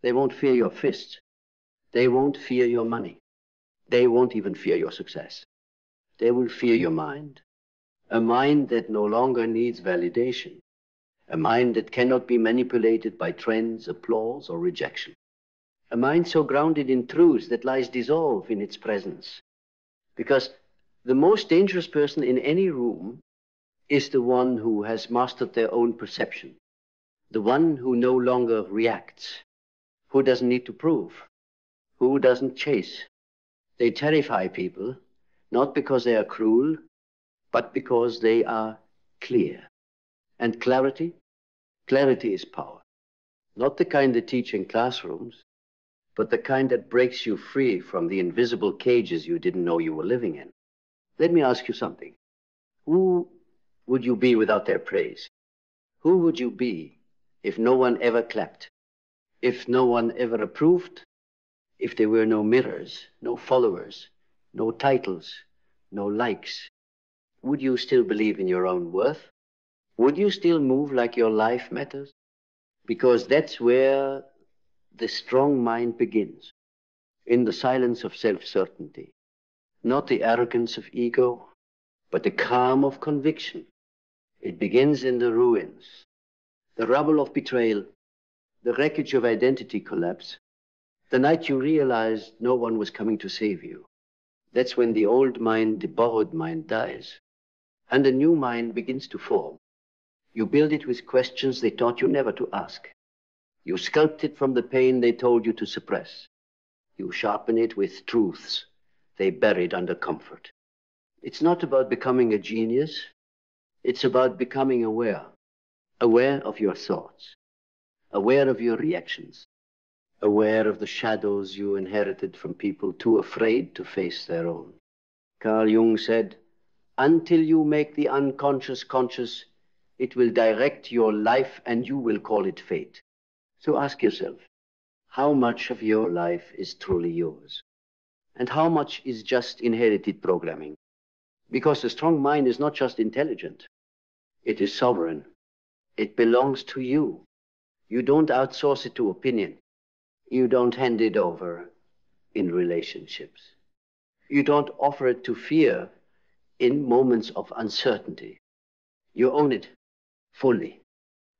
They won't fear your fists. They won't fear your money. They won't even fear your success. They will fear your mind. A mind that no longer needs validation. A mind that cannot be manipulated by trends, applause, or rejection. A mind so grounded in truth that lies dissolved in its presence. Because the most dangerous person in any room is the one who has mastered their own perception. The one who no longer reacts. Who doesn't need to prove. Who doesn't chase. They terrify people, not because they are cruel, but because they are clear. And clarity? Clarity is power. Not the kind they teach in classrooms, but the kind that breaks you free from the invisible cages you didn't know you were living in. Let me ask you something. Who would you be without their praise? Who would you be if no one ever clapped? If no one ever approved? If there were no mirrors, no followers, no titles, no likes? Would you still believe in your own worth? Would you still move like your life matters? Because that's where the strong mind begins, in the silence of self-certainty. Not the arrogance of ego, but the calm of conviction. It begins in the ruins, the rubble of betrayal, the wreckage of identity collapse, the night you realized no one was coming to save you. That's when the old mind, the borrowed mind, dies, and a new mind begins to form. You build it with questions they taught you never to ask. You sculpt it from the pain they told you to suppress. You sharpen it with truths they buried under comfort. It's not about becoming a genius. It's about becoming aware. Aware of your thoughts. Aware of your reactions. Aware of the shadows you inherited from people too afraid to face their own. Carl Jung said, until you make the unconscious conscious, it will direct your life and you will call it fate. So ask yourself, how much of your life is truly yours? And how much is just inherited programming? Because a strong mind is not just intelligent. It is sovereign. It belongs to you. You don't outsource it to opinion. You don't hand it over in relationships. You don't offer it to fear in moments of uncertainty. You own it fully,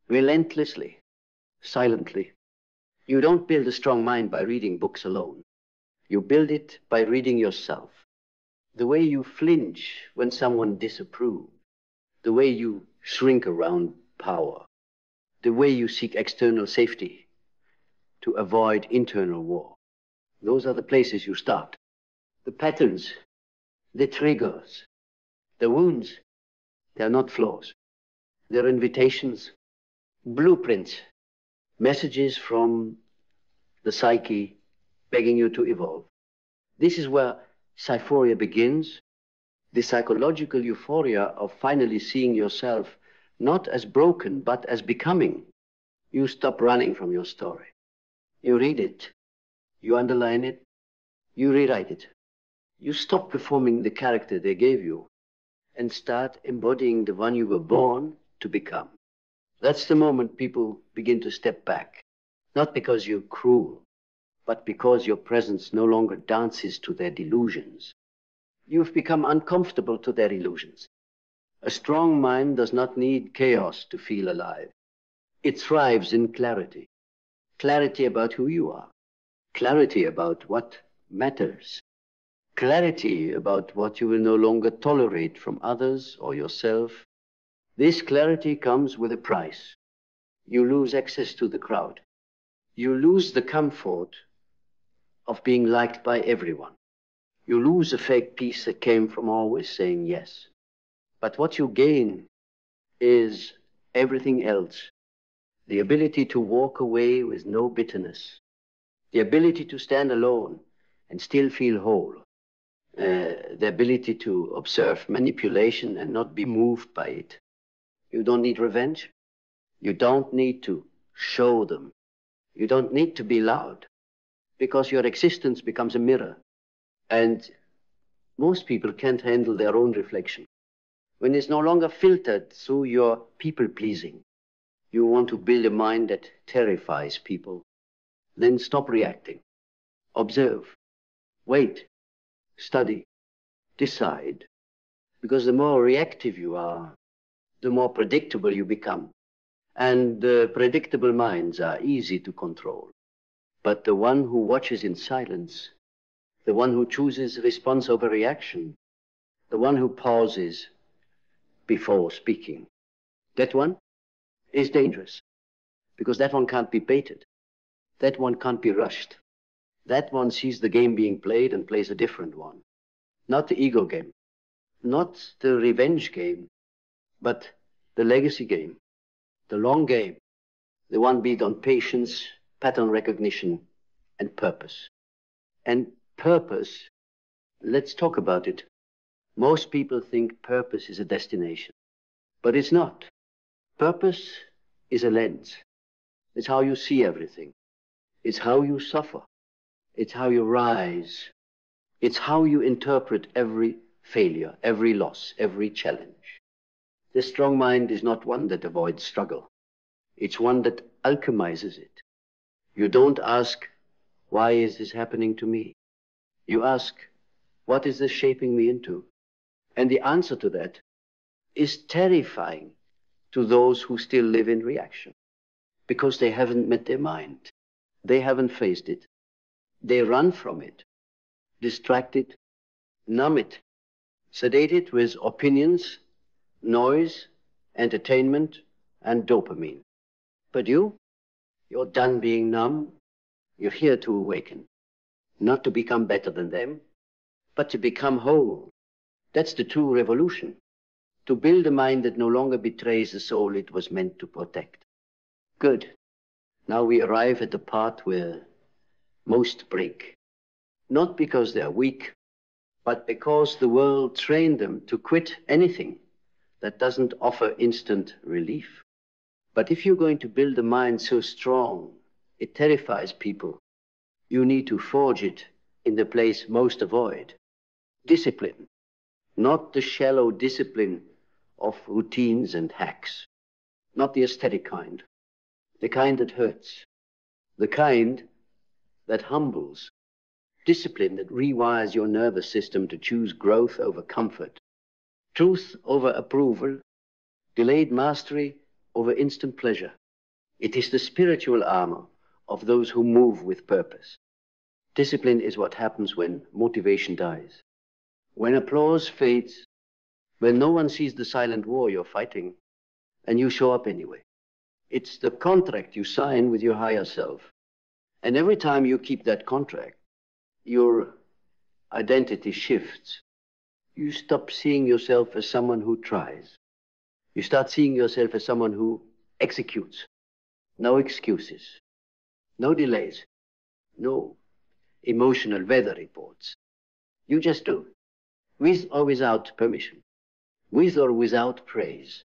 relentlessly, silently. You don't build a strong mind by reading books alone. You build it by reading yourself. The way you flinch when someone disapproves, the way you shrink around power, the way you seek external safety to avoid internal war. Those are the places you start. The patterns, the triggers, the wounds, they're not flaws. They're invitations, blueprints, messages from the psyche begging you to evolve. This is where psyphoria begins, the psychological euphoria of finally seeing yourself not as broken, but as becoming. You stop running from your story. You read it, you underline it, you rewrite it. You stop performing the character they gave you and start embodying the one you were born to become. That's the moment people begin to step back, not because you're cruel, but because your presence no longer dances to their delusions. You've become uncomfortable to their illusions. A strong mind does not need chaos to feel alive. It thrives in clarity. Clarity about who you are. Clarity about what matters. Clarity about what you will no longer tolerate from others or yourself. This clarity comes with a price. You lose access to the crowd. You lose the comfort of being liked by everyone. You lose a fake peace that came from always saying yes. But what you gain is everything else. The ability to walk away with no bitterness. The ability to stand alone and still feel whole. The ability to observe manipulation and not be moved by it. You don't need revenge. You don't need to show them. You don't need to be loud, because your existence becomes a mirror. And most people can't handle their own reflection. When it's no longer filtered through your people-pleasing, you want to build a mind that terrifies people, then stop reacting. Observe, wait, study, decide. Because the more reactive you are, the more predictable you become. And predictable minds are easy to control. But the one who watches in silence, the one who chooses response over reaction, the one who pauses before speaking, that one is dangerous. Because that one can't be baited. That one can't be rushed. That one sees the game being played and plays a different one. Not the ego game, not the revenge game, but the legacy game, the long game, the one built on patience, pattern recognition, and purpose. And purpose, let's talk about it. Most people think purpose is a destination, but it's not. Purpose is a lens. It's how you see everything. It's how you suffer. It's how you rise. It's how you interpret every failure, every loss, every challenge. The strong mind is not one that avoids struggle. It's one that alchemizes it. You don't ask, why is this happening to me? You ask, what is this shaping me into? And the answer to that is terrifying to those who still live in reaction, because they haven't met their mind. They haven't faced it. They run from it, distract it, numb it, sedate it with opinions, noise, entertainment, and dopamine. But you're done being numb. You're here to awaken, not to become better than them, but to become whole. That's the true revolution, to build a mind that no longer betrays the soul it was meant to protect. Good. Now we arrive at the part where most break, not because they're weak, but because the world trained them to quit anything that doesn't offer instant relief. But if you're going to build a mind so strong, it terrifies people, you need to forge it in the place most avoid. Discipline, not the shallow discipline of routines and hacks, not the aesthetic kind, the kind that hurts, the kind that humbles, discipline that rewires your nervous system to choose growth over comfort, truth over approval, delayed mastery over instant pleasure. It is the spiritual armor of those who move with purpose. Discipline is what happens when motivation dies, when applause fades, when no one sees the silent war you're fighting, and you show up anyway. It's the contract you sign with your higher self. And every time you keep that contract, your identity shifts. You stop seeing yourself as someone who tries. You start seeing yourself as someone who executes. No excuses, no delays, no emotional weather reports. You just do, with or without permission, with or without praise.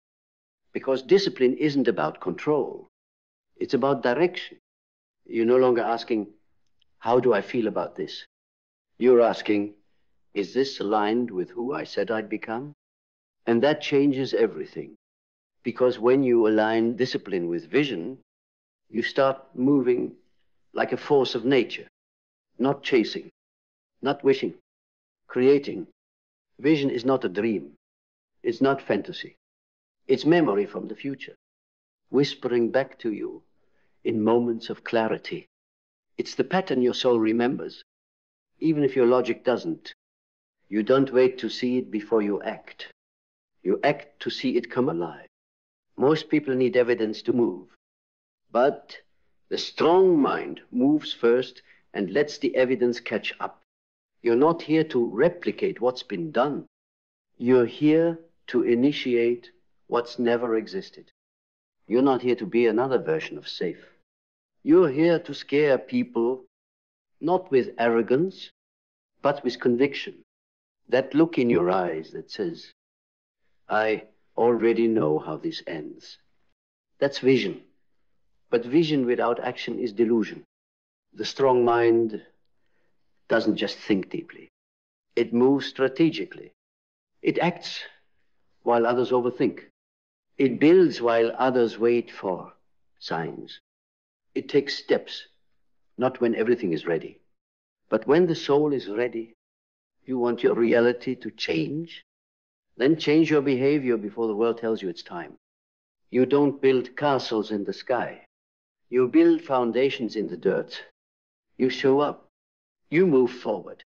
Because discipline isn't about control. It's about direction. You're no longer asking, how do I feel about this? You're asking, is this aligned with who I said I'd become? And that changes everything. Because when you align discipline with vision, you start moving like a force of nature, not chasing, not wishing, creating. Vision is not a dream. It's not fantasy. It's memory from the future, whispering back to you in moments of clarity. It's the pattern your soul remembers, even if your logic doesn't. You don't wait to see it before you act. You act to see it come alive. Most people need evidence to move, but the strong mind moves first and lets the evidence catch up. You're not here to replicate what's been done. You're here to initiate what's never existed. You're not here to be another version of safe. You're here to scare people, not with arrogance, but with conviction. That look in your eyes that says, I already know how this ends. That's vision. But vision without action is delusion. The strong mind doesn't just think deeply. It moves strategically. It acts while others overthink. It builds while others wait for signs. It takes steps not when everything is ready. But when the soul is ready, you want your reality to change, then change your behavior before the world tells you it's time. You don't build castles in the sky. You build foundations in the dirt. You show up. You move forward.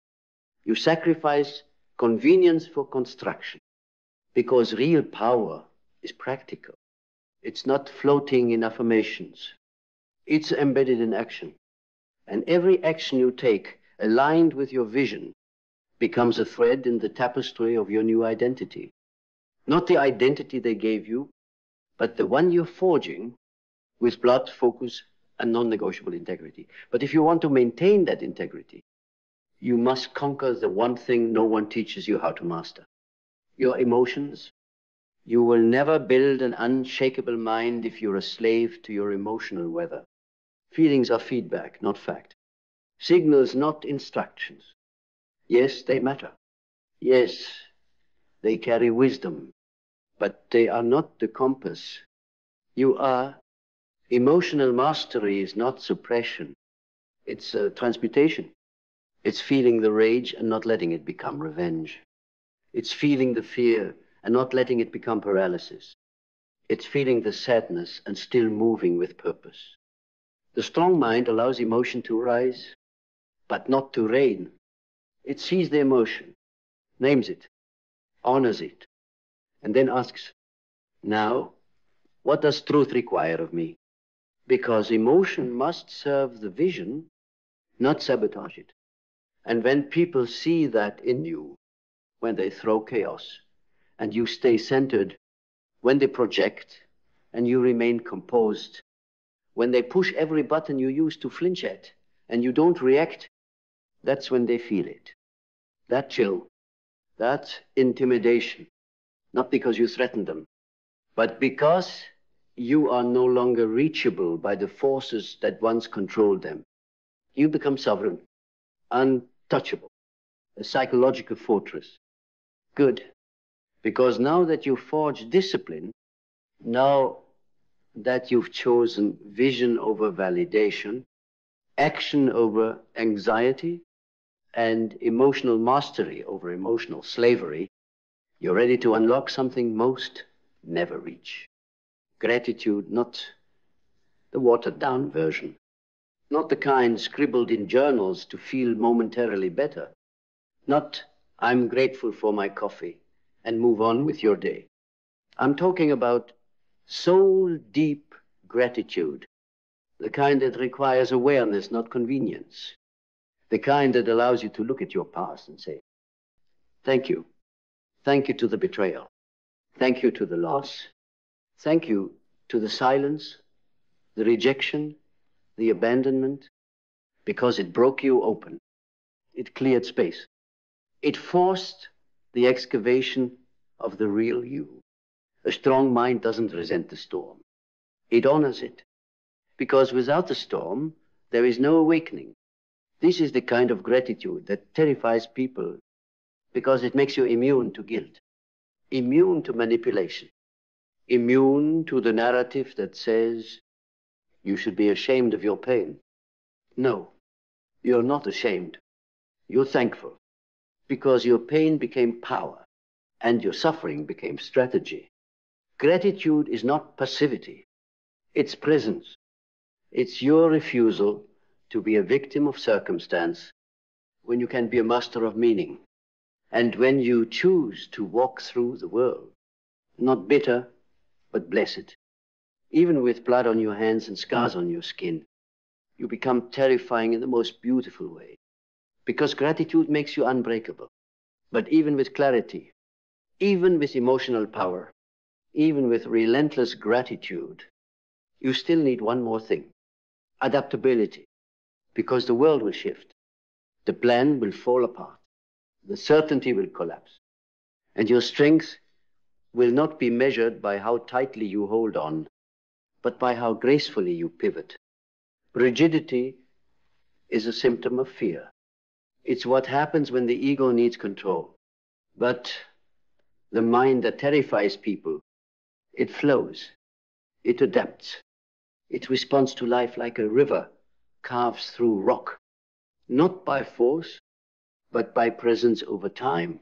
You sacrifice convenience for construction, because real power is practical. It's not floating in affirmations. It's embedded in action. And every action you take, aligned with your vision, becomes a thread in the tapestry of your new identity. Not the identity they gave you, but the one you're forging with blood, focus, and non-negotiable integrity. But if you want to maintain that integrity, you must conquer the one thing no one teaches you how to master: your emotions. You will never build an unshakable mind if you're a slave to your emotional weather. Feelings are feedback, not fact. Signals, not instructions. Yes, they matter. Yes, they carry wisdom, but they are not the compass. You are. Emotional mastery is not suppression. It's transmutation. It's feeling the rage and not letting it become revenge. It's feeling the fear and not letting it become paralysis. It's feeling the sadness and still moving with purpose. The strong mind allows emotion to rise, but not to reign. It sees the emotion, names it, honors it, and then asks, now, what does truth require of me? Because emotion must serve the vision, not sabotage it. And when people see that in you, when they throw chaos, and you stay centered, when they project, and you remain composed, when they push every button you use to flinch at, and you don't react, that's when they feel it. That chill, that intimidation, not because you threaten them, but because you are no longer reachable by the forces that once controlled them. You become sovereign, untouchable, a psychological fortress. Good, because now that you forge discipline, now that you've chosen vision over validation, action over anxiety, and emotional mastery over emotional slavery, you're ready to unlock something most never reach. Gratitude, not the watered-down version, not the kind scribbled in journals to feel momentarily better, not I'm grateful for my coffee and move on with your day. I'm talking about soul-deep gratitude, the kind that requires awareness, not convenience, the kind that allows you to look at your past and say, thank you. Thank you to the betrayal. Thank you to the loss. Thank you to the silence, the rejection, the abandonment, because it broke you open. It cleared space. It forced the excavation of the real you. A strong mind doesn't resent the storm. It honors it, because without the storm, there is no awakening. This is the kind of gratitude that terrifies people, because it makes you immune to guilt, immune to manipulation, immune to the narrative that says you should be ashamed of your pain. No, you're not ashamed. You're thankful, because your pain became power and your suffering became strategy. Gratitude is not passivity. It's presence. It's your refusal to be a victim of circumstance when you can be a master of meaning. And when you choose to walk through the world, not bitter, but blessed. Even with blood on your hands and scars on your skin, you become terrifying in the most beautiful way. Because gratitude makes you unbreakable. But even with clarity, even with emotional power, even with relentless gratitude, you still need one more thing: adaptability. Because the world will shift. The plan will fall apart. The certainty will collapse. And your strength will not be measured by how tightly you hold on, but by how gracefully you pivot. Rigidity is a symptom of fear. It's what happens when the ego needs control. But the mind that terrifies people, it flows, it adapts, it responds to life like a river, carves through rock, not by force, but by presence over time.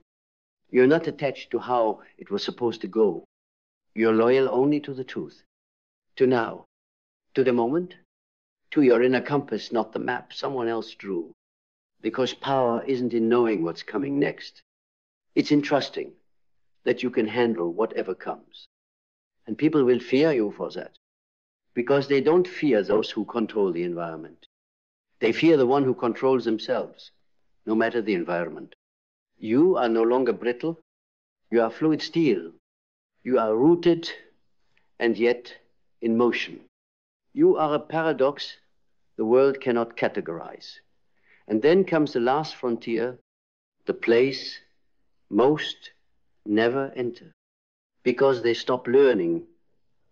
You're not attached to how it was supposed to go. You're loyal only to the truth, to now, to the moment, to your inner compass, not the map someone else drew. Because power isn't in knowing what's coming next. It's in trusting that you can handle whatever comes. And people will fear you for that, because they don't fear those who control the environment. They fear the one who controls themselves, no matter the environment. You are no longer brittle. You are fluid steel. You are rooted and yet in motion. You are a paradox the world cannot categorize. And then comes the last frontier, the place most never enter, because they stop learning.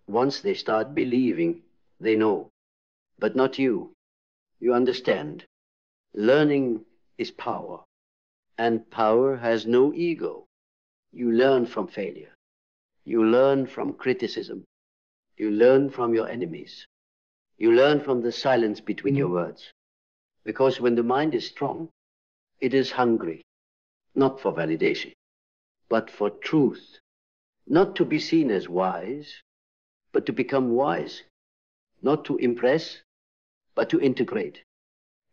Once they start believing, they know. But not you. You understand. Learning is power, and power has no ego. You learn from failure. You learn from criticism. You learn from your enemies. You learn from the silence between your words. Because when the mind is strong, it is hungry, not for validation, but for truth. Not to be seen as wise, but to become wise. Not to impress, but to integrate.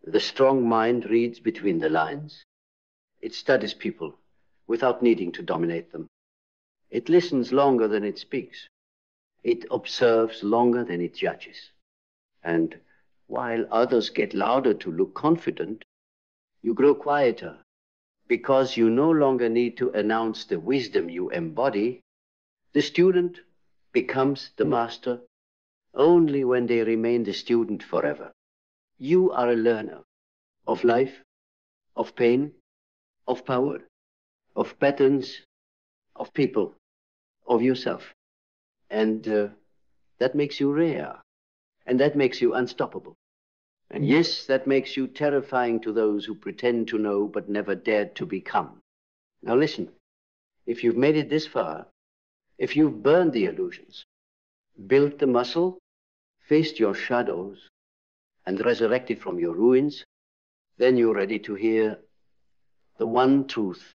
The strong mind reads between the lines. It studies people without needing to dominate them. It listens longer than it speaks. It observes longer than it judges. And while others get louder to look confident, you grow quieter, because you no longer need to announce the wisdom you embody. The student becomes the master only when they remain the student forever. You are a learner of life, of pain, of power, of patterns, of people, of yourself. And that makes you rare, and that makes you unstoppable. And yes, that makes you terrifying to those who pretend to know but never dared to become. Now listen, if you've made it this far, if you've burned the illusions, built the muscle, faced your shadows, and resurrected from your ruins, then you're ready to hear the one truth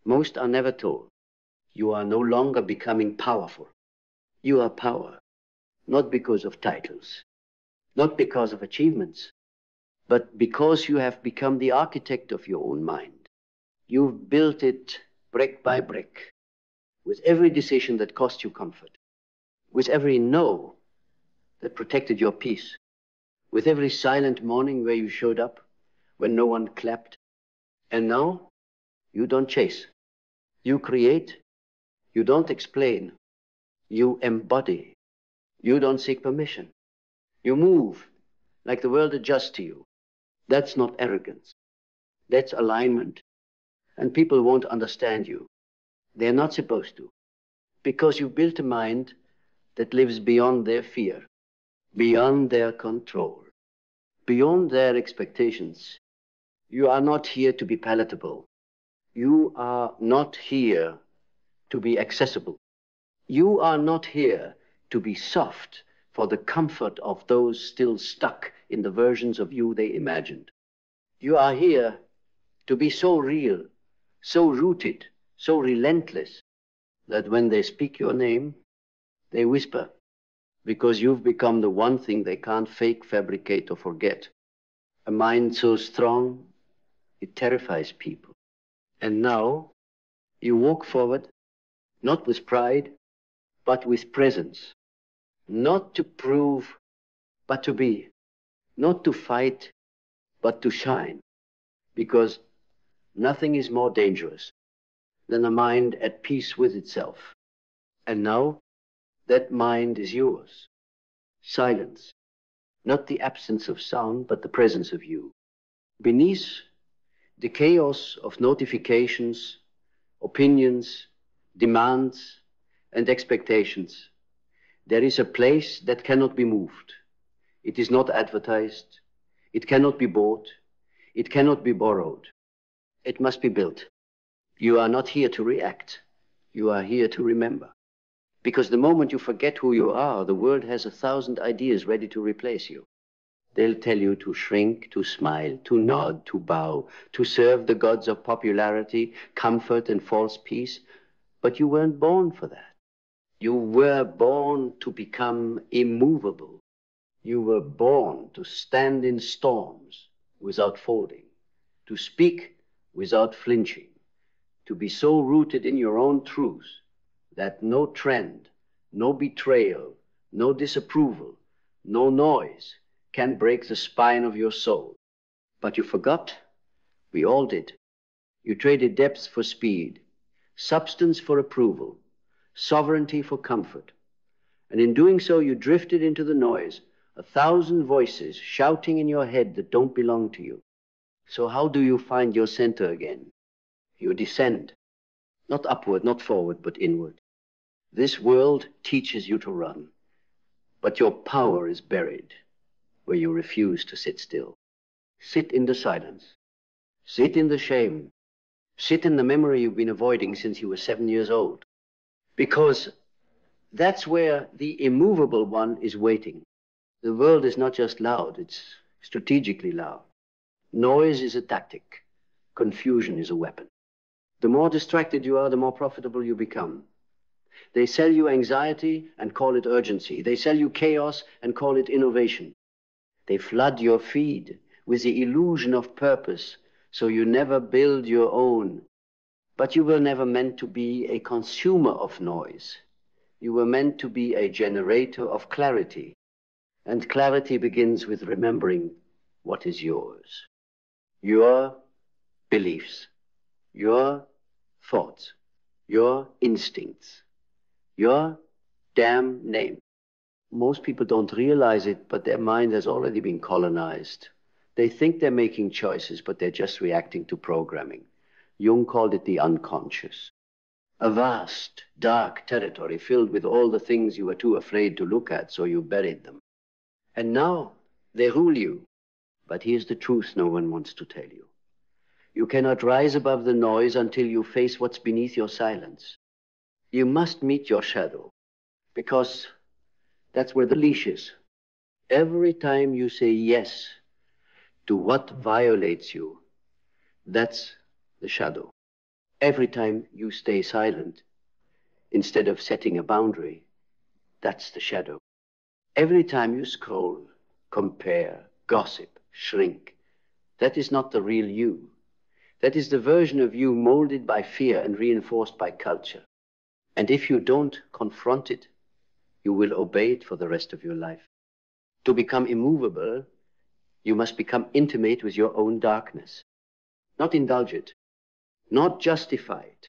most are never told. You are no longer becoming powerful. You are power, not because of titles, not because of achievements, but because you have become the architect of your own mind. You've built it brick by brick, with every decision that cost you comfort, with every no that protected your peace, with every silent morning where you showed up when no one clapped. And now, you don't chase. You create. You don't explain. You embody. You don't seek permission. You move like the world adjusts to you. That's not arrogance. That's alignment. And people won't understand you. They're not supposed to. Because you built a mind that lives beyond their fear, beyond their control, beyond their expectations. You are not here to be palatable. You are not here to be accessible. You are not here to be soft for the comfort of those still stuck in the versions of you they imagined. You are here to be so real, so rooted, so relentless, that when they speak your name, they whisper, because you've become the one thing they can't fake, fabricate, or forget. A mind so strong, it terrifies people. And now, you walk forward, not with pride, but with presence. Not to prove, but to be. Not to fight, but to shine. Because nothing is more dangerous than a mind at peace with itself. And now, that mind is yours. Silence. Not the absence of sound, but the presence of you. Beneath the chaos of notifications, opinions, demands, and expectations, there is a place that cannot be moved. It is not advertised. It cannot be bought. It cannot be borrowed. It must be built. You are not here to react. You are here to remember. Because the moment you forget who you are, the world has 1,000 ideas ready to replace you. They'll tell you to shrink, to smile, to nod, to bow, to serve the gods of popularity, comfort, and false peace. But you weren't born for that. You were born to become immovable. You were born to stand in storms without folding, to speak without flinching, to be so rooted in your own truth that no trend, no betrayal, no disapproval, no noise can break the spine of your soul. But you forgot. We all did. You traded depth for speed, substance for approval, sovereignty for comfort. And in doing so, you drifted into the noise, 1,000 voices shouting in your head that don't belong to you. So how do you find your center again? You descend, not upward, not forward, but inward. This world teaches you to run, but your power is buried where you refuse to sit still. Sit in the silence. Sit in the shame. Sit in the memory you've been avoiding since you were 7 years old. Because that's where the immovable one is waiting. The world is not just loud, it's strategically loud. Noise is a tactic. Confusion is a weapon. The more distracted you are, the more profitable you become. They sell you anxiety and call it urgency. They sell you chaos and call it innovation. They flood your feed with the illusion of purpose, so you never build your own. But you were never meant to be a consumer of noise. You were meant to be a generator of clarity. And clarity begins with remembering what is yours. Your beliefs, your thoughts, your instincts, your damn name. Most people don't realize it, but their mind has already been colonized. They think they're making choices, but they're just reacting to programming. Jung called it the unconscious. A vast, dark territory filled with all the things you were too afraid to look at, so you buried them. And now they rule you. But here's the truth no one wants to tell you. You cannot rise above the noise until you face what's beneath your silence. You must meet your shadow, because that's where the leash is. Every time you say yes to what violates you, that's the shadow. Every time you stay silent, instead of setting a boundary, that's the shadow. Every time you scroll, compare, gossip, shrink, that is not the real you. That is the version of you molded by fear and reinforced by culture. And if you don't confront it, you will obey it for the rest of your life. To become immovable, you must become intimate with your own darkness. Not indulge it, not justify it,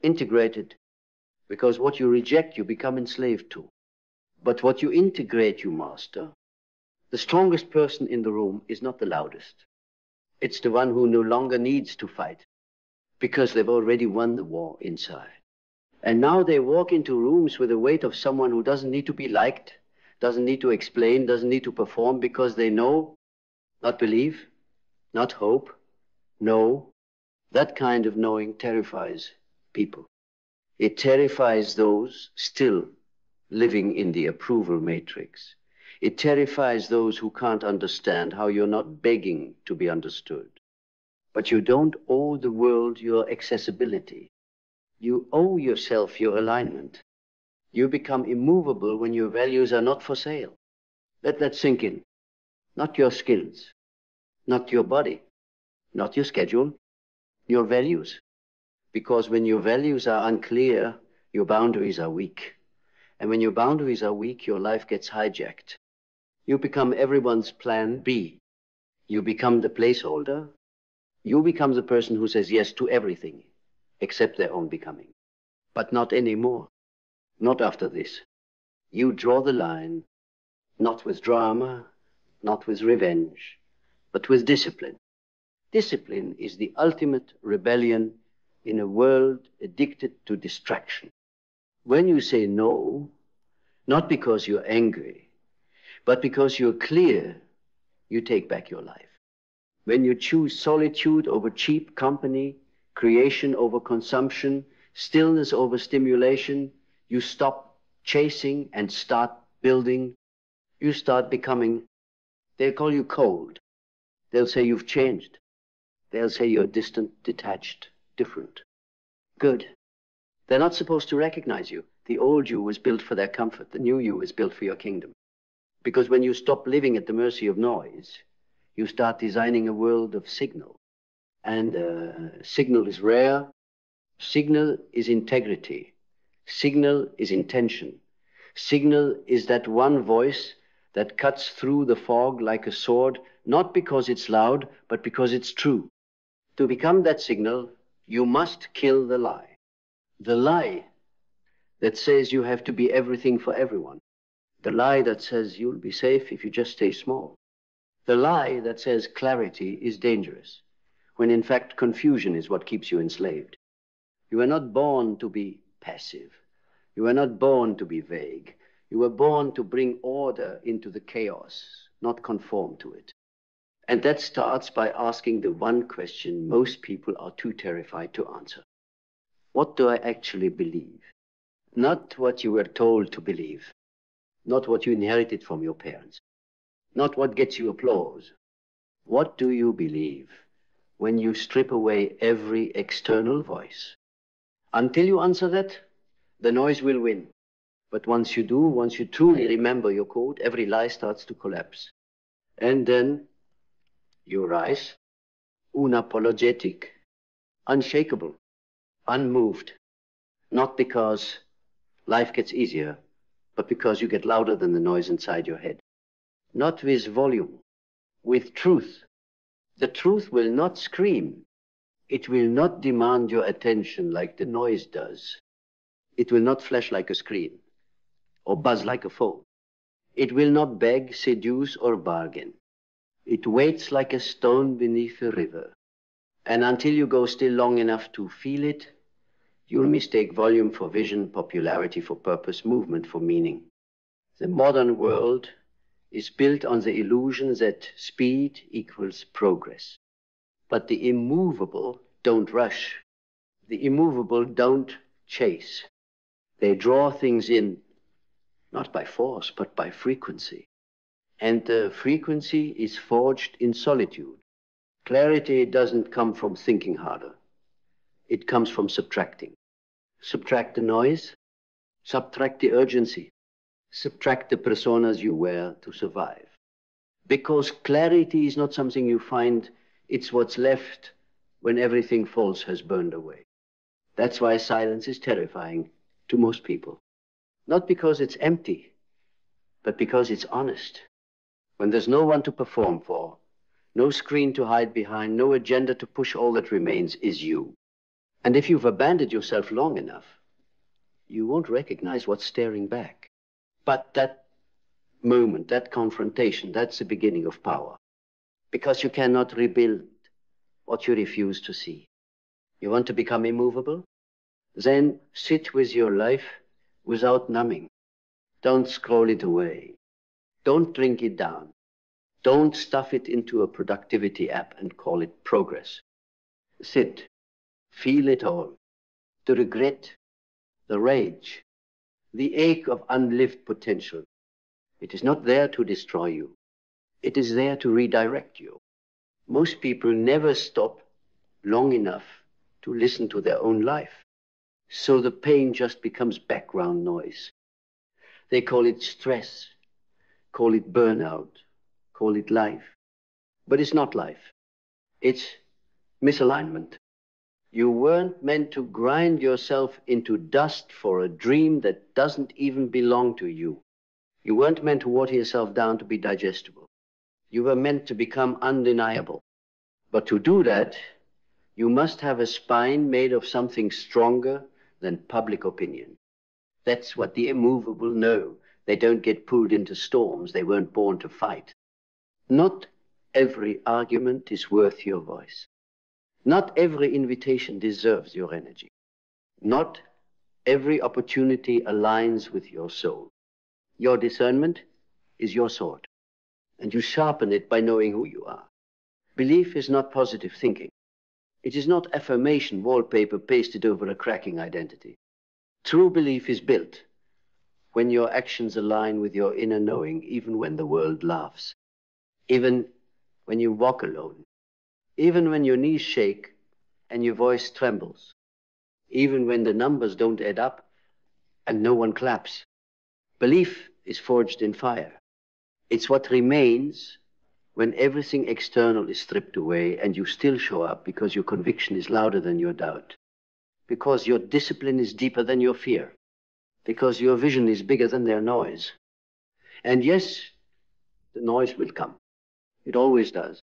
integrate it, because what you reject, you become enslaved to. But what you integrate, you master. The strongest person in the room is not the loudest. It's the one who no longer needs to fight, because they've already won the war inside. And now they walk into rooms with the weight of someone who doesn't need to be liked, doesn't need to explain, doesn't need to perform, because they know, not believe, not hope, know. That kind of knowing terrifies people. It terrifies those still living in the approval matrix. It terrifies those who can't understand how you're not begging to be understood. But you don't owe the world your accessibility. You owe yourself your alignment. You become immovable when your values are not for sale. Let that sink in. Not your skills, not your body, not your schedule, your values. Because when your values are unclear, your boundaries are weak. And when your boundaries are weak, your life gets hijacked. You become everyone's plan B. You become the placeholder. You become the person who says yes to everything, except their own becoming. But not anymore. Not after this. You draw the line, not with drama, not with revenge, but with discipline. Discipline is the ultimate rebellion in a world addicted to distraction. When you say no, not because you're angry, but because you're clear, you take back your life. When you choose solitude over cheap company, creation over consumption, stillness over stimulation, you stop chasing and start building. You start becoming They'll call you cold. They'll say you've changed. They'll say you're distant, detached, different. Good. They're not supposed to recognize you. The old you was built for their comfort. The new you is built for your kingdom. Because when you stop living at the mercy of noise, you start designing a world of signal. And signal is rare. Signal is integrity. Signal is intention. Signal is that one voice that cuts through the fog like a sword, not because it's loud, but because it's true. To become that signal, you must kill the lie. The lie that says you have to be everything for everyone. The lie that says you'll be safe if you just stay small. The lie that says clarity is dangerous, when in fact confusion is what keeps you enslaved. You were not born to be passive. You were not born to be vague. You were born to bring order into the chaos, not conform to it. And that starts by asking the one question most people are too terrified to answer. What do I actually believe? Not what you were told to believe. Not what you inherited from your parents. Not what gets you applause. What do you believe when you strip away every external voice? Until you answer that, the noise will win. But once you do, once you truly remember your code, every lie starts to collapse. And then you rise, unapologetic, unshakable, unmoved. Not because life gets easier, but because you get louder than the noise inside your head. Not with volume, with truth. The truth will not scream. It will not demand your attention like the noise does. It will not flash like a screen or buzz like a phone. It will not beg, seduce, or bargain. It waits like a stone beneath a river. And until you go still long enough to feel it, you'll mistake volume for vision, popularity for purpose, movement for meaning. The modern world is built on the illusion that speed equals progress. But the immovable don't rush. The immovable don't chase. They draw things in, not by force, but by frequency. And the frequency is forged in solitude. Clarity doesn't come from thinking harder. It comes from subtracting. Subtract the noise, subtract the urgency, subtract the personas you wear to survive. Because clarity is not something you find, it's what's left when everything false has burned away. That's why silence is terrifying to most people. Not because it's empty, but because it's honest. When there's no one to perform for, no screen to hide behind, no agenda to push, all that remains is you. And if you've abandoned yourself long enough, you won't recognize what's staring back. But that moment, that confrontation, that's the beginning of power. Because you cannot rebuild what you refuse to see. You want to become immovable? Then sit with your life without numbing. Don't scroll it away. Don't drink it down. Don't stuff it into a productivity app and call it progress. Sit. Feel it all. The regret, the rage, the ache of unlived potential. It is not there to destroy you. It is there to redirect you. Most people never stop long enough to listen to their own life. So the pain just becomes background noise. They call it stress, call it burnout, call it life. But it's not life. It's misalignment. You weren't meant to grind yourself into dust for a dream that doesn't even belong to you. You weren't meant to water yourself down to be digestible. You were meant to become undeniable. But to do that, you must have a spine made of something stronger than public opinion. That's what the immovable know. They don't get pulled into storms. They weren't born to fight. Not every argument is worth your voice. Not every invitation deserves your energy. Not every opportunity aligns with your soul. Your discernment is your sword, and you sharpen it by knowing who you are. Belief is not positive thinking. It is not affirmation wallpaper pasted over a cracking identity. True belief is built when your actions align with your inner knowing, even when the world laughs. even when you walk alone, even when your knees shake and your voice trembles, even when the numbers don't add up and no one claps. Belief is forged in fire. It's what remains when everything external is stripped away and you still show up because your conviction is louder than your doubt, because your discipline is deeper than your fear, because your vision is bigger than their noise. And yes, the noise will come. It always does.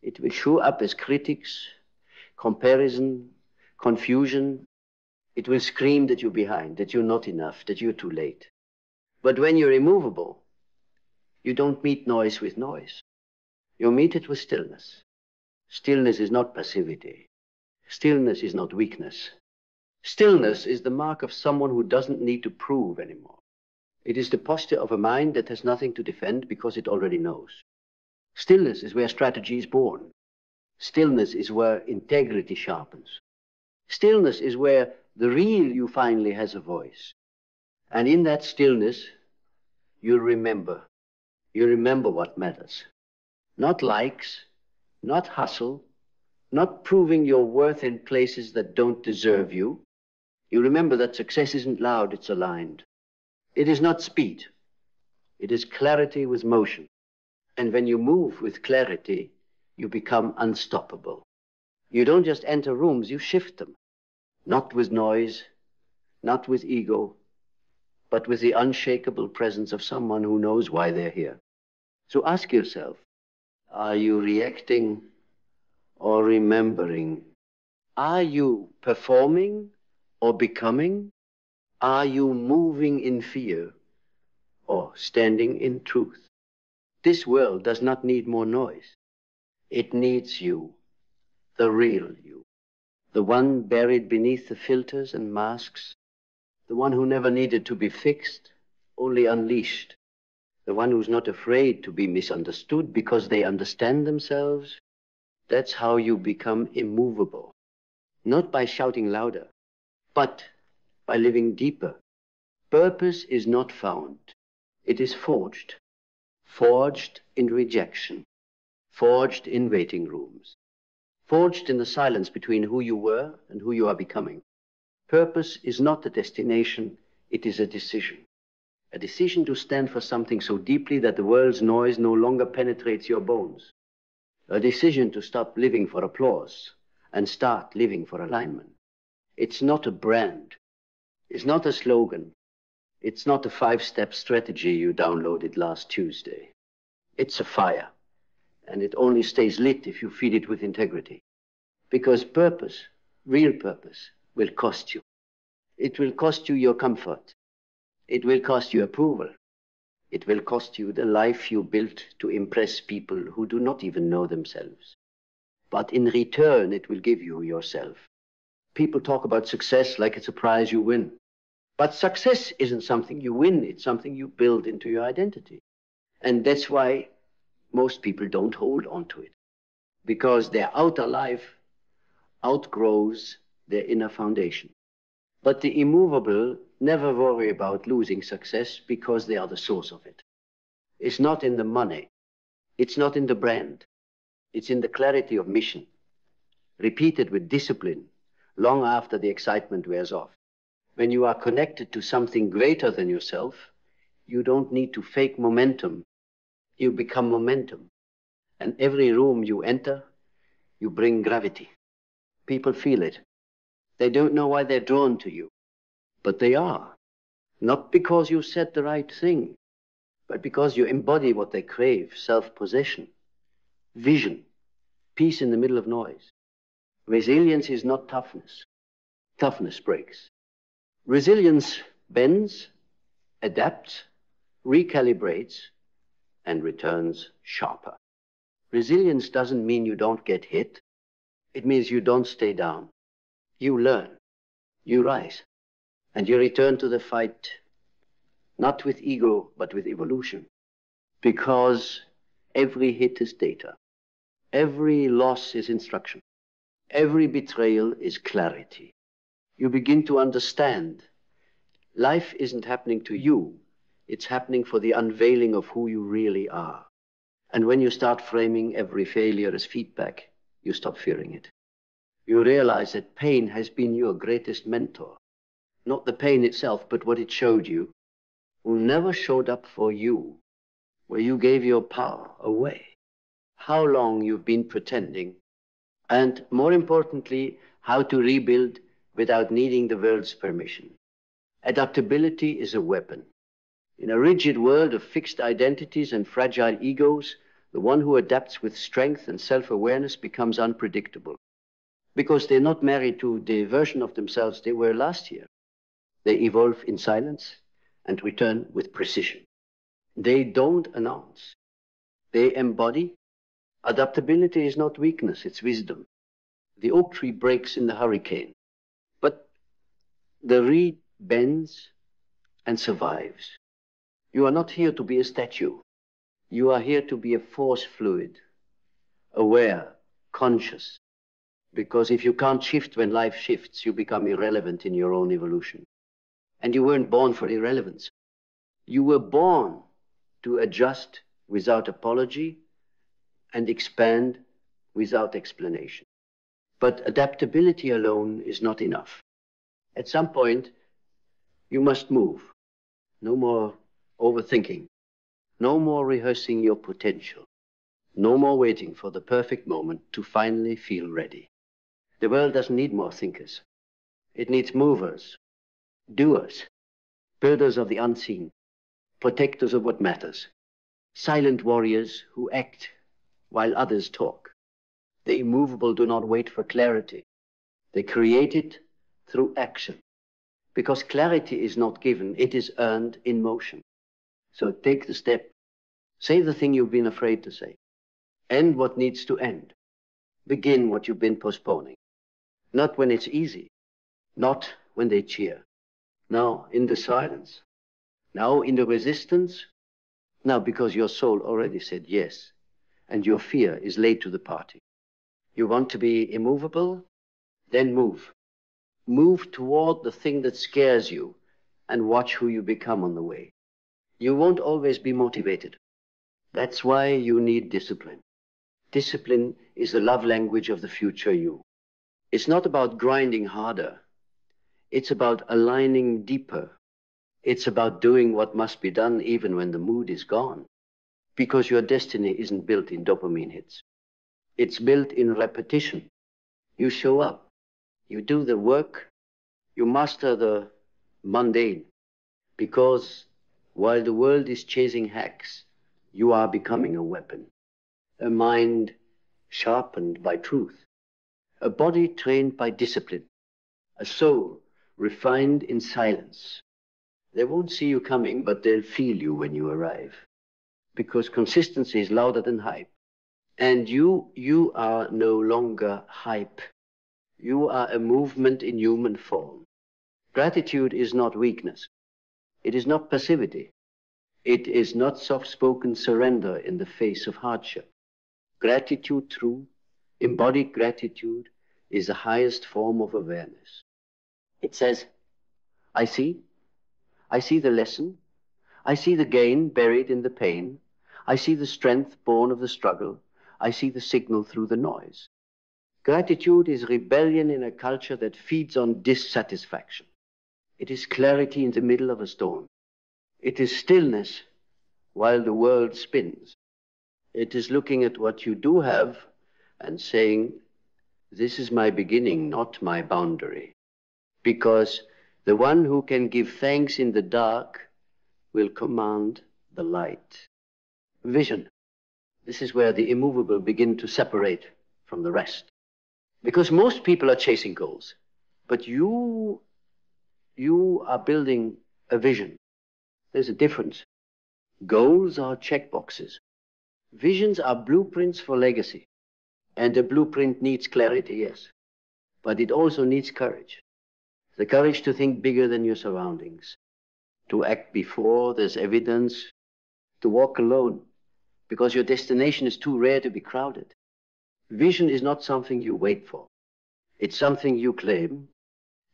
It will show up as critics, comparison, confusion. It will scream that you're behind, that you're not enough, that you're too late. But when you're immovable, you don't meet noise with noise. You meet it with stillness. Stillness is not passivity. Stillness is not weakness. Stillness is the mark of someone who doesn't need to prove anymore. It is the posture of a mind that has nothing to defend because it already knows. Stillness is where strategy is born. Stillness is where integrity sharpens. Stillness is where the real you finally has a voice. And in that stillness, you remember. You remember what matters. Not likes, not hustle, not proving your worth in places that don't deserve you. You remember that success isn't loud, it's aligned. It is not speed. It is clarity with motion. And when you move with clarity, you become unstoppable. You don't just enter rooms, you shift them. Not with noise, not with ego, but with the unshakable presence of someone who knows why they're here. So ask yourself, are you reacting or remembering? Are you performing or becoming? Are you moving in fear or standing in truth? This world does not need more noise. It needs you, the real you, the one buried beneath the filters and masks, the one who never needed to be fixed, only unleashed, the one who's not afraid to be misunderstood because they understand themselves. That's how you become immovable, not by shouting louder, but by living deeper. Purpose is not found. It is forged. Forged in rejection. Forged in waiting rooms. Forged in the silence between who you were and who you are becoming. Purpose is not a destination, it is a decision. A decision to stand for something so deeply that the world's noise no longer penetrates your bones. A decision to stop living for applause and start living for alignment. It's not a brand. It's not a slogan. It's not a 5-step strategy you downloaded last Tuesday. It's a fire, and it only stays lit if you feed it with integrity. Because purpose, real purpose, will cost you. It will cost you your comfort. It will cost you approval. It will cost you the life you built to impress people who do not even know themselves. But in return, it will give you yourself. People talk about success like it's a prize you win. But success isn't something you win, it's something you build into your identity. And that's why most people don't hold on to it. Because their outer life outgrows their inner foundation. But the immovable never worry about losing success because they are the source of it. It's not in the money. It's not in the brand. It's in the clarity of mission, repeated with discipline long after the excitement wears off. When you are connected to something greater than yourself, you don't need to fake momentum. You become momentum. And every room you enter, you bring gravity. People feel it. They don't know why they're drawn to you, but they are. Not because you said the right thing, but because you embody what they crave: self-possession, vision, peace in the middle of noise. Resilience is not toughness. Toughness breaks. Resilience bends, adapts, recalibrates, and returns sharper. Resilience doesn't mean you don't get hit. It means you don't stay down. You learn, you rise, and you return to the fight, not with ego, but with evolution. Because every hit is data. Every loss is instruction. Every betrayal is clarity. You begin to understand life isn't happening to you. It's happening for the unveiling of who you really are. And when you start framing every failure as feedback, you stop fearing it. You realize that pain has been your greatest mentor. Not the pain itself, but what it showed you, who never showed up for you, where you gave your power away. How long you've been pretending, and more importantly, how to rebuild without needing the world's permission. Adaptability is a weapon. In a rigid world of fixed identities and fragile egos, the one who adapts with strength and self-awareness becomes unpredictable. Because they're not married to the version of themselves they were last year. They evolve in silence and return with precision. They don't announce. They embody. Adaptability is not weakness, it's wisdom. The oak tree breaks in the hurricane, but the reed bends and survives. You are not here to be a statue. You are here to be a force fluid, aware, conscious. Because if you can't shift when life shifts, you become irrelevant in your own evolution. And you weren't born for irrelevance. You were born to adjust without apology and expand without explanation. But adaptability alone is not enough. At some point, you must move. No more overthinking. No more rehearsing your potential. No more waiting for the perfect moment to finally feel ready. The world doesn't need more thinkers. It needs movers, doers, builders of the unseen, protectors of what matters, silent warriors who act while others talk. The immovable do not wait for clarity. They create it through action. Because clarity is not given, it is earned in motion. So take the step. Say the thing you've been afraid to say. End what needs to end. Begin what you've been postponing. Not when it's easy. Not when they cheer. Now in the silence. Now in the resistance. Now because your soul already said yes. And your fear is late to the party. You want to be immovable? Then move. Move toward the thing that scares you and watch who you become on the way. You won't always be motivated. That's why you need discipline. Discipline is the love language of the future you. It's not about grinding harder. It's about aligning deeper. It's about doing what must be done even when the mood is gone. Because your destiny isn't built in dopamine hits. It's built in repetition. You show up. You do the work. You master the mundane. Because while the world is chasing hacks, you are becoming a weapon. A mind sharpened by truth. A body trained by discipline. A soul refined in silence. They won't see you coming, but they'll feel you when you arrive. Because consistency is louder than hype. And you are no longer hype. You are a movement in human form. Gratitude is not weakness. It is not passivity. It is not soft-spoken surrender in the face of hardship. Gratitude, true, embodied gratitude, is the highest form of awareness. It says, I see the lesson, I see the gain buried in the pain, I see the strength born of the struggle, I see the signal through the noise. Gratitude is rebellion in a culture that feeds on dissatisfaction. It is clarity in the middle of a storm. It is stillness while the world spins. It is looking at what you do have and saying, this is my beginning, not my boundary. Because the one who can give thanks in the dark will command the light. Vision. This is where the immovable begin to separate from the rest. Because most people are chasing goals, but you are building a vision. There's a difference. Goals are checkboxes. Visions are blueprints for legacy. And a blueprint needs clarity, yes. But it also needs courage. The courage to think bigger than your surroundings. To act before there's evidence. To walk alone. Because your destination is too rare to be crowded. Vision is not something you wait for. It's something you claim.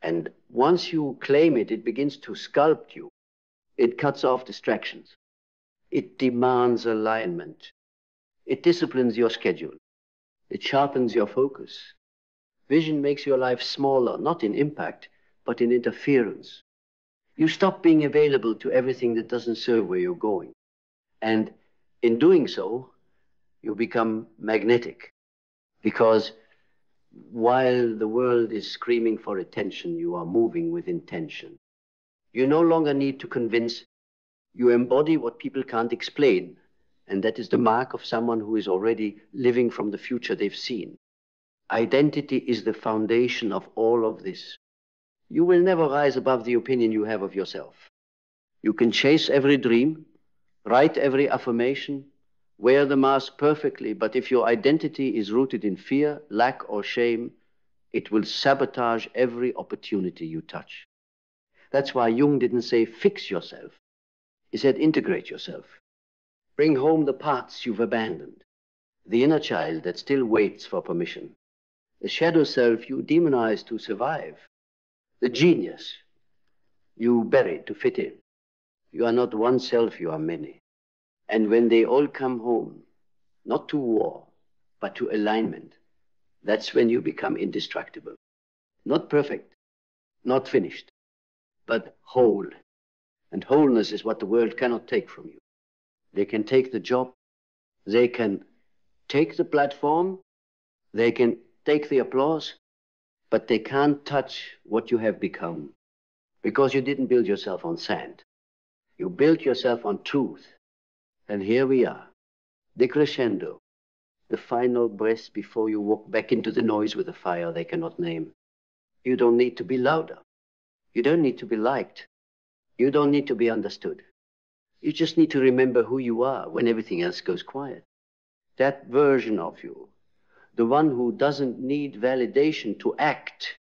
And once you claim it, it begins to sculpt you. It cuts off distractions. It demands alignment. It disciplines your schedule. It sharpens your focus. Vision makes your life smaller, not in impact, but in interference. You stop being available to everything that doesn't serve where you're going. And in doing so, you become magnetic. Because while the world is screaming for attention, you are moving with intention. You no longer need to convince. You embody what people can't explain. And that is the mark of someone who is already living from the future they've seen. Identity is the foundation of all of this. You will never rise above the opinion you have of yourself. You can chase every dream, write every affirmation, wear the mask perfectly, but if your identity is rooted in fear, lack, or shame, it will sabotage every opportunity you touch. That's why Jung didn't say fix yourself. He said integrate yourself. Bring home the parts you've abandoned, the inner child that still waits for permission, the shadow self you demonize to survive, the genius you buried to fit in. You are not one self, you are many. And when they all come home, not to war, but to alignment, that's when you become indestructible. Not perfect, not finished, but whole. And wholeness is what the world cannot take from you. They can take the job, they can take the platform, they can take the applause, but they can't touch what you have become. Because you didn't build yourself on sand. You built yourself on truth. And here we are, decrescendo, the final breath before you walk back into the noise with a fire they cannot name. You don't need to be louder. You don't need to be liked. You don't need to be understood. You just need to remember who you are when everything else goes quiet. That version of you, the one who doesn't need validation to act,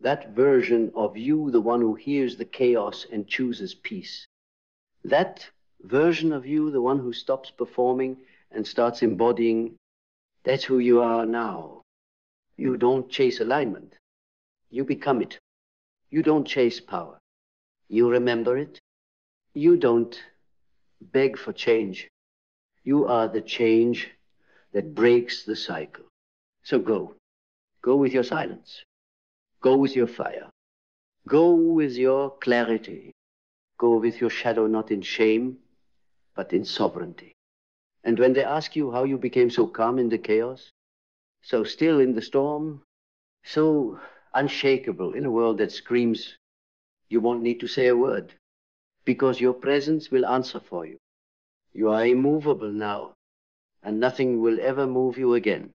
that version of you, the one who hears the chaos and chooses peace. That version of you, the one who stops performing and starts embodying, that's who you are now. You don't chase alignment. You become it. You don't chase power. You remember it. You don't beg for change. You are the change that breaks the cycle. So go. Go with your silence. Go with your fire. Go with your clarity. Go with your shadow, not in shame, but in sovereignty. And when they ask you how you became so calm in the chaos, so still in the storm, so unshakable in a world that screams, you won't need to say a word, because your presence will answer for you. You are immovable now, and nothing will ever move you again.